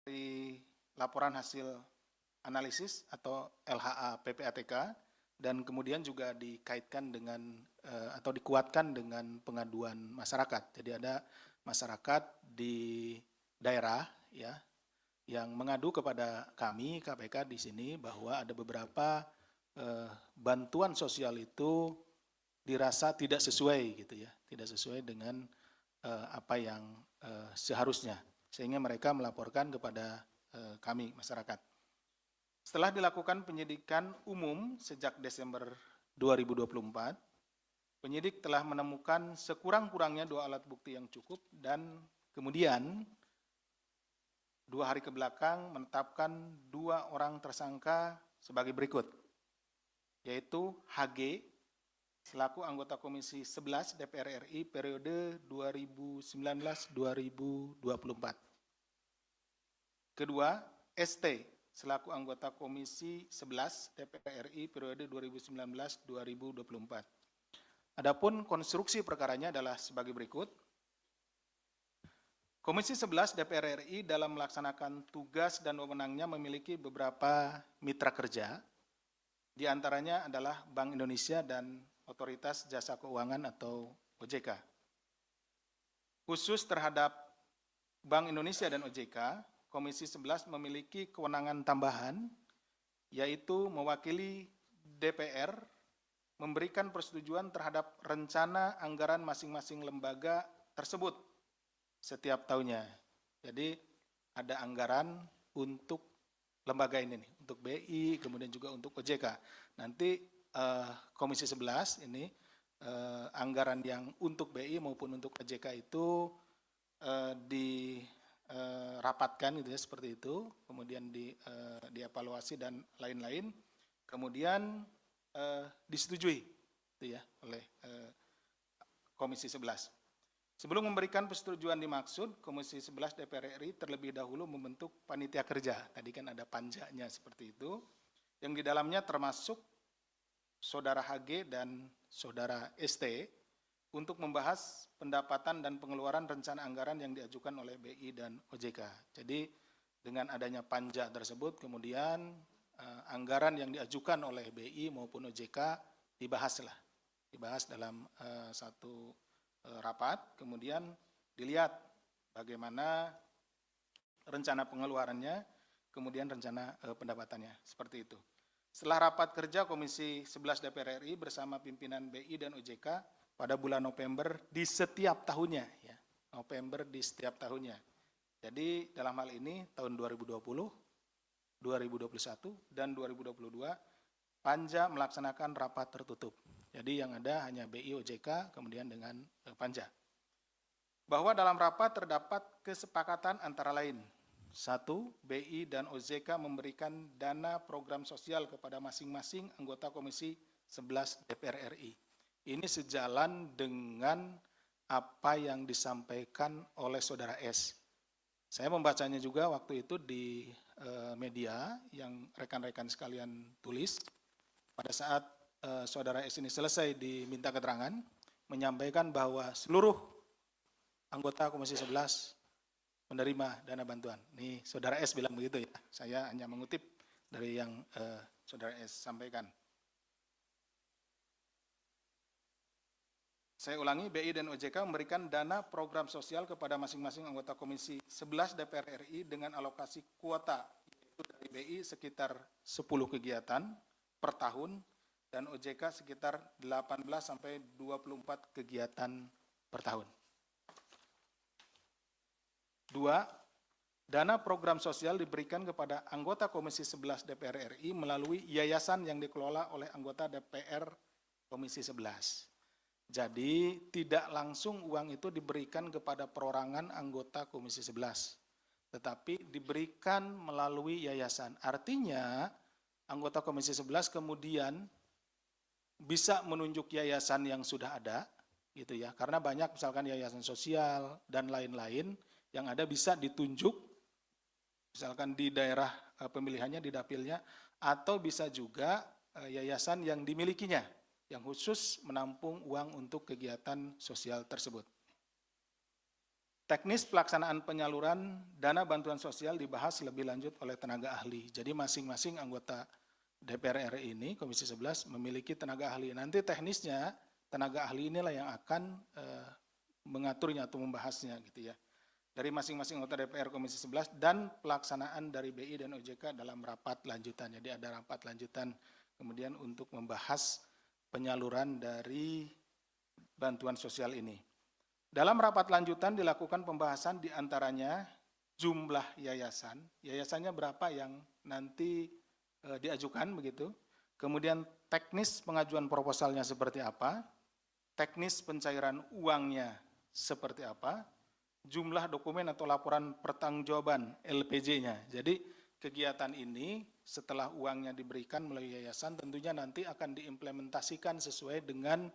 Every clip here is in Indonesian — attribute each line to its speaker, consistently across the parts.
Speaker 1: dari laporan hasil analisis atau LHA PPATK dan kemudian juga dikaitkan dengan atau dikuatkan dengan pengaduan masyarakat. Jadi ada masyarakat di daerah ya yang mengadu kepada kami KPK di sini bahwa ada beberapa bantuan sosial itu dirasa tidak sesuai gitu ya, tidak sesuai dengan apa yang seharusnya, sehingga mereka melaporkan kepada kami masyarakat. Setelah dilakukan penyidikan umum sejak Desember 2024, penyidik telah menemukan sekurang-kurangnya 2 alat bukti yang cukup dan kemudian 2 hari ke belakang menetapkan 2 orang tersangka sebagai berikut, yaitu HG selaku anggota Komisi 11 DPR RI periode 2019-2024. Kedua, ST selaku anggota Komisi 11 DPR RI periode 2019-2024. Adapun konstruksi perkaranya adalah sebagai berikut. Komisi 11 DPR RI dalam melaksanakan tugas dan wewenangnya memiliki beberapa mitra kerja, di antaranya adalah Bank Indonesia dan Otoritas Jasa Keuangan atau OJK. Khusus terhadap Bank Indonesia dan OJK, Komisi 11 memiliki kewenangan tambahan, yaitu mewakili DPR memberikan persetujuan terhadap rencana anggaran masing-masing lembaga tersebut setiap tahunnya. Jadi ada anggaran untuk lembaga ini nih, untuk BI, kemudian juga untuk OJK. Nanti Komisi 11 ini anggaran yang untuk BI maupun untuk OJK itu dirapatkan gitu ya, seperti itu, kemudian dievaluasi dan lain-lain, kemudian disetujui gitu ya oleh Komisi 11. Sebelum memberikan persetujuan dimaksud, Komisi 11 DPR RI terlebih dahulu membentuk panitia kerja. Tadi kan ada panjanya seperti itu, yang di dalamnya termasuk Saudara HG dan Saudara ST untuk membahas pendapatan dan pengeluaran rencana anggaran yang diajukan oleh BI dan OJK. Jadi dengan adanya panja tersebut, kemudian anggaran yang diajukan oleh BI maupun OJK dibahas dalam satu rapat, kemudian dilihat bagaimana rencana pengeluarannya, kemudian rencana pendapatannya, seperti itu. Setelah rapat kerja Komisi 11 DPR RI bersama pimpinan BI dan OJK pada bulan November di setiap tahunnya, ya, November di setiap tahunnya. Jadi dalam hal ini tahun 2020, 2021, dan 2022, Panja melaksanakan rapat tertutup. Jadi yang ada hanya BI, OJK, kemudian dengan Panja. Bahwa dalam rapat terdapat kesepakatan antara lain, 1. BI dan OJK memberikan dana program sosial kepada masing-masing anggota Komisi 11 DPR RI. Ini sejalan dengan apa yang disampaikan oleh Saudara S. Saya membacanya juga waktu itu di media yang rekan-rekan sekalian tulis. Pada saat Saudara S ini selesai diminta keterangan, menyampaikan bahwa seluruh anggota Komisi 11 menerima dana bantuan. Nih Saudara S bilang begitu ya, saya hanya mengutip dari yang Saudara S sampaikan. Saya ulangi, BI dan OJK memberikan dana program sosial kepada masing-masing anggota Komisi 11 DPR RI dengan alokasi kuota, yaitu dari BI sekitar 10 kegiatan per tahun, dan OJK sekitar 18 sampai 24 kegiatan per tahun. 2. Dana program sosial diberikan kepada anggota Komisi 11 DPR RI melalui yayasan yang dikelola oleh anggota DPR Komisi 11. Jadi tidak langsung uang itu diberikan kepada perorangan anggota Komisi 11, tetapi diberikan melalui yayasan. Artinya anggota Komisi 11 kemudian bisa menunjuk yayasan yang sudah ada, gitu ya, karena banyak misalkan yayasan sosial dan lain-lain yang ada bisa ditunjuk, misalkan di daerah pemilihannya, di dapilnya, atau bisa juga yayasan yang dimilikinya, yang khusus menampung uang untuk kegiatan sosial tersebut. Teknis pelaksanaan penyaluran dana bantuan sosial dibahas lebih lanjut oleh tenaga ahli. Jadi masing-masing anggota DPR RI ini, Komisi 11, memiliki tenaga ahli. Nanti teknisnya, tenaga ahli inilah yang akan mengaturnya atau membahasnya gitu ya. Dari masing-masing anggota DPR Komisi 11 dan pelaksanaan dari BI dan OJK dalam rapat lanjutan. Jadi ada rapat lanjutan kemudian untuk membahas penyaluran dari bantuan sosial ini. Dalam rapat lanjutan dilakukan pembahasan diantaranya jumlah yayasan, yayasannya berapa yang nanti diajukan begitu, kemudian teknis pengajuan proposalnya seperti apa, teknis pencairan uangnya seperti apa, jumlah dokumen atau laporan pertanggungjawaban LPJ-nya. Jadi kegiatan ini setelah uangnya diberikan melalui yayasan tentunya nanti akan diimplementasikan sesuai dengan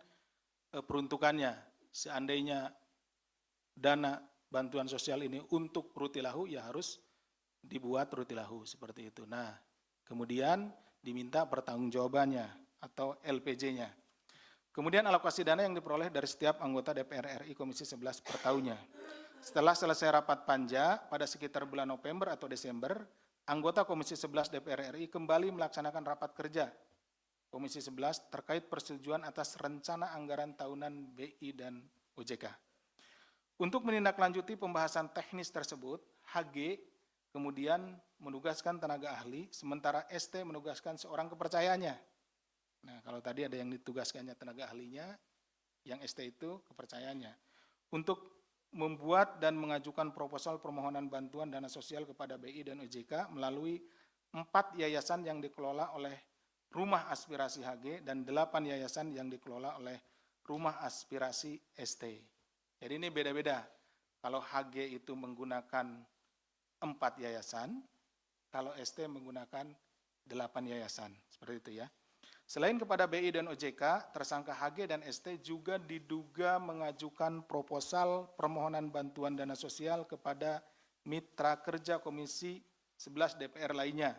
Speaker 1: peruntukannya. Seandainya dana bantuan sosial ini untuk rutilahu ya harus dibuat rutilahu seperti itu. Nah, kemudian diminta pertanggungjawabannya atau LPJ-nya. Kemudian alokasi dana yang diperoleh dari setiap anggota DPR RI Komisi 11 per tahunnya. Setelah selesai rapat panja pada sekitar bulan November atau Desember, anggota Komisi 11 DPR RI kembali melaksanakan rapat kerja Komisi 11 terkait persetujuan atas rencana anggaran tahunan BI dan OJK. Untuk menindaklanjuti pembahasan teknis tersebut, HG kemudian menugaskan tenaga ahli, sementara ST menugaskan seorang kepercayaannya. Nah, kalau tadi ada yang ditugaskannya tenaga ahlinya, yang ST itu kepercayaannya. Untuk membuat dan mengajukan proposal permohonan bantuan dana sosial kepada BI dan OJK melalui 4 yayasan yang dikelola oleh Rumah Aspirasi HG dan 8 yayasan yang dikelola oleh Rumah Aspirasi ST. Jadi ini beda-beda. Kalau HG itu menggunakan 4 yayasan, kalau ST menggunakan 8 yayasan. Seperti itu ya. Selain kepada BI dan OJK, tersangka HG dan ST juga diduga mengajukan proposal permohonan bantuan dana sosial kepada mitra kerja Komisi 11 DPR lainnya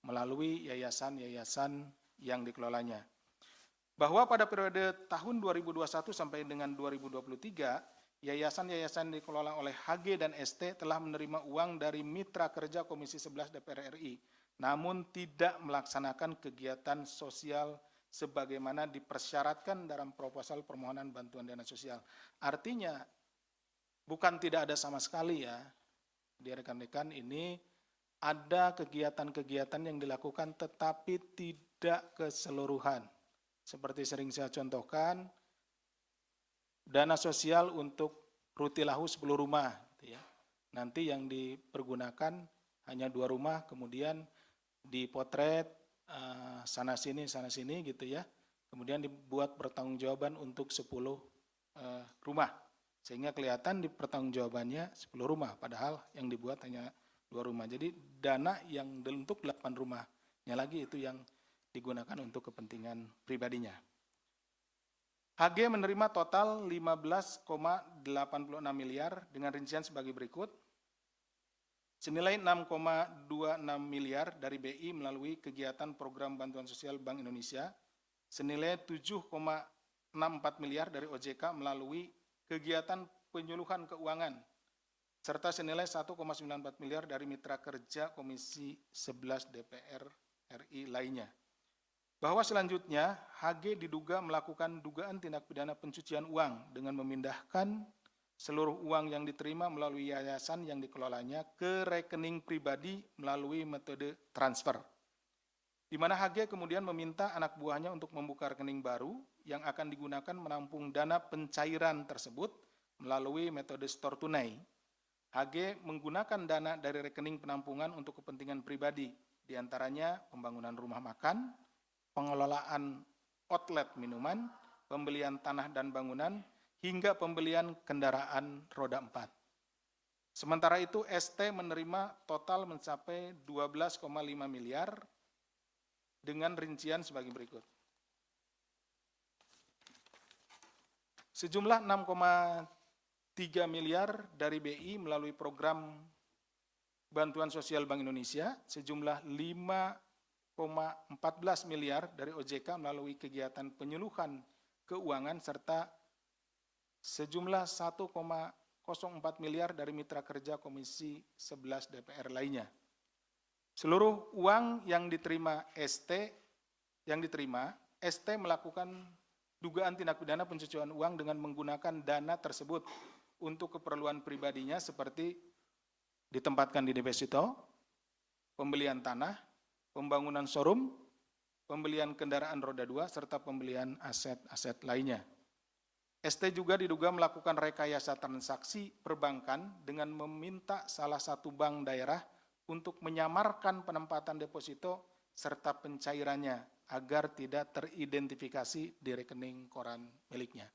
Speaker 1: melalui yayasan-yayasan yang dikelolanya. Bahwa pada periode tahun 2021 sampai dengan 2023, yayasan-yayasan dikelola oleh HG dan ST telah menerima uang dari mitra kerja Komisi 11 DPR RI, namun tidak melaksanakan kegiatan sosial sebagaimana dipersyaratkan dalam proposal permohonan bantuan dana sosial. Artinya, bukan tidak ada sama sekali ya, di rekan-rekan ini ada kegiatan-kegiatan yang dilakukan tetapi tidak keseluruhan. Seperti sering saya contohkan, dana sosial untuk rutilahu 10 rumah. Gitu ya. Nanti yang dipergunakan hanya 2 rumah, kemudian dipotret sana-sini gitu ya. Kemudian dibuat pertanggungjawaban untuk 10 rumah. Sehingga kelihatan di pertanggungjawabannya 10 rumah, padahal yang dibuat hanya 2 rumah. Jadi dana yang untuk 8 rumahnya lagi itu yang digunakan untuk kepentingan pribadinya. HG menerima total 15,86 miliar dengan rincian sebagai berikut. Senilai 6,26 miliar dari BI melalui kegiatan program bantuan sosial Bank Indonesia. Senilai 7,64 miliar dari OJK melalui kegiatan penyuluhan keuangan. Serta senilai 1,94 miliar dari mitra kerja Komisi 11 DPR RI lainnya. Bahwa selanjutnya HG diduga melakukan dugaan tindak pidana pencucian uang dengan memindahkan seluruh uang yang diterima melalui yayasan yang dikelolanya ke rekening pribadi melalui metode transfer. Di mana HG kemudian meminta anak buahnya untuk membuka rekening baru yang akan digunakan menampung dana pencairan tersebut melalui metode store tunai. HG menggunakan dana dari rekening penampungan untuk kepentingan pribadi, diantaranya pembangunan rumah makan, pengelolaan outlet minuman, pembelian tanah dan bangunan, hingga pembelian kendaraan roda 4. Sementara itu ST menerima total mencapai 12,5 miliar dengan rincian sebagai berikut. Sejumlah 6,3 miliar dari BI melalui program bantuan sosial Bank Indonesia, sejumlah 5,14 miliar dari OJK melalui kegiatan penyuluhan keuangan serta sejumlah 1,05 miliar dari mitra kerja Komisi 11 DPR lainnya. Seluruh uang yang diterima ST melakukan dugaan tindak pidana pencucian uang dengan menggunakan dana tersebut untuk keperluan pribadinya seperti ditempatkan di deposito, pembelian tanah, pembangunan showroom, pembelian kendaraan roda 2, serta pembelian aset-aset lainnya. ST juga diduga melakukan rekayasa transaksi perbankan dengan meminta salah satu bank daerah untuk menyamarkan penempatan deposito serta pencairannya agar tidak teridentifikasi di rekening koran miliknya.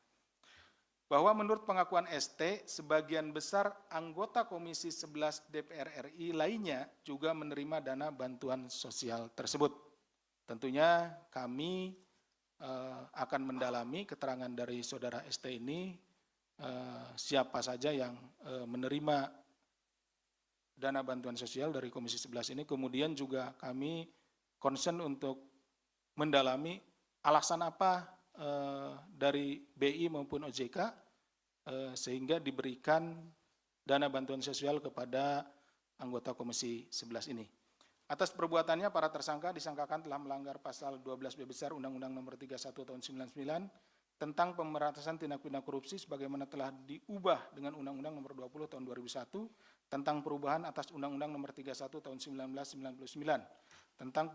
Speaker 1: Bahwa menurut pengakuan ST, sebagian besar anggota Komisi 11 DPR RI lainnya juga menerima dana bantuan sosial tersebut. Tentunya kami akan mendalami keterangan dari saudara ST ini, siapa saja yang menerima dana bantuan sosial dari Komisi 11 ini. Kemudian juga kami concern untuk mendalami alasan apa dari BI maupun OJK sehingga diberikan dana bantuan sosial kepada anggota Komisi 11 ini. Atas perbuatannya, para tersangka disangkakan telah melanggar pasal 12B besar Undang-Undang Nomor 31 Tahun 99 tentang pemberantasan tindak pidana korupsi sebagaimana telah diubah dengan Undang-Undang Nomor 20 Tahun 2001 tentang perubahan atas Undang-Undang Nomor 31 Tahun 1999 tentang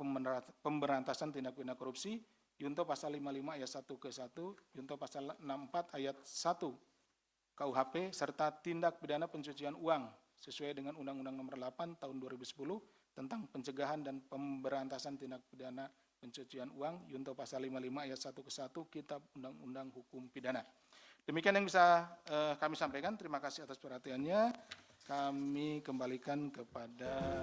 Speaker 1: pemberantasan tindak pidana korupsi, Junto pasal 55 ayat 1 ke 1, Junto pasal 64 ayat 1 KUHP, serta tindak pidana pencucian uang sesuai dengan Undang-Undang Nomor 8 Tahun 2010 tentang pencegahan dan pemberantasan tindak pidana pencucian uang, Junto pasal 55 ayat 1 ke 1 Kitab Undang-Undang Hukum Pidana. Demikian yang bisa kami sampaikan. Terima kasih atas perhatiannya. Kami kembalikan kepada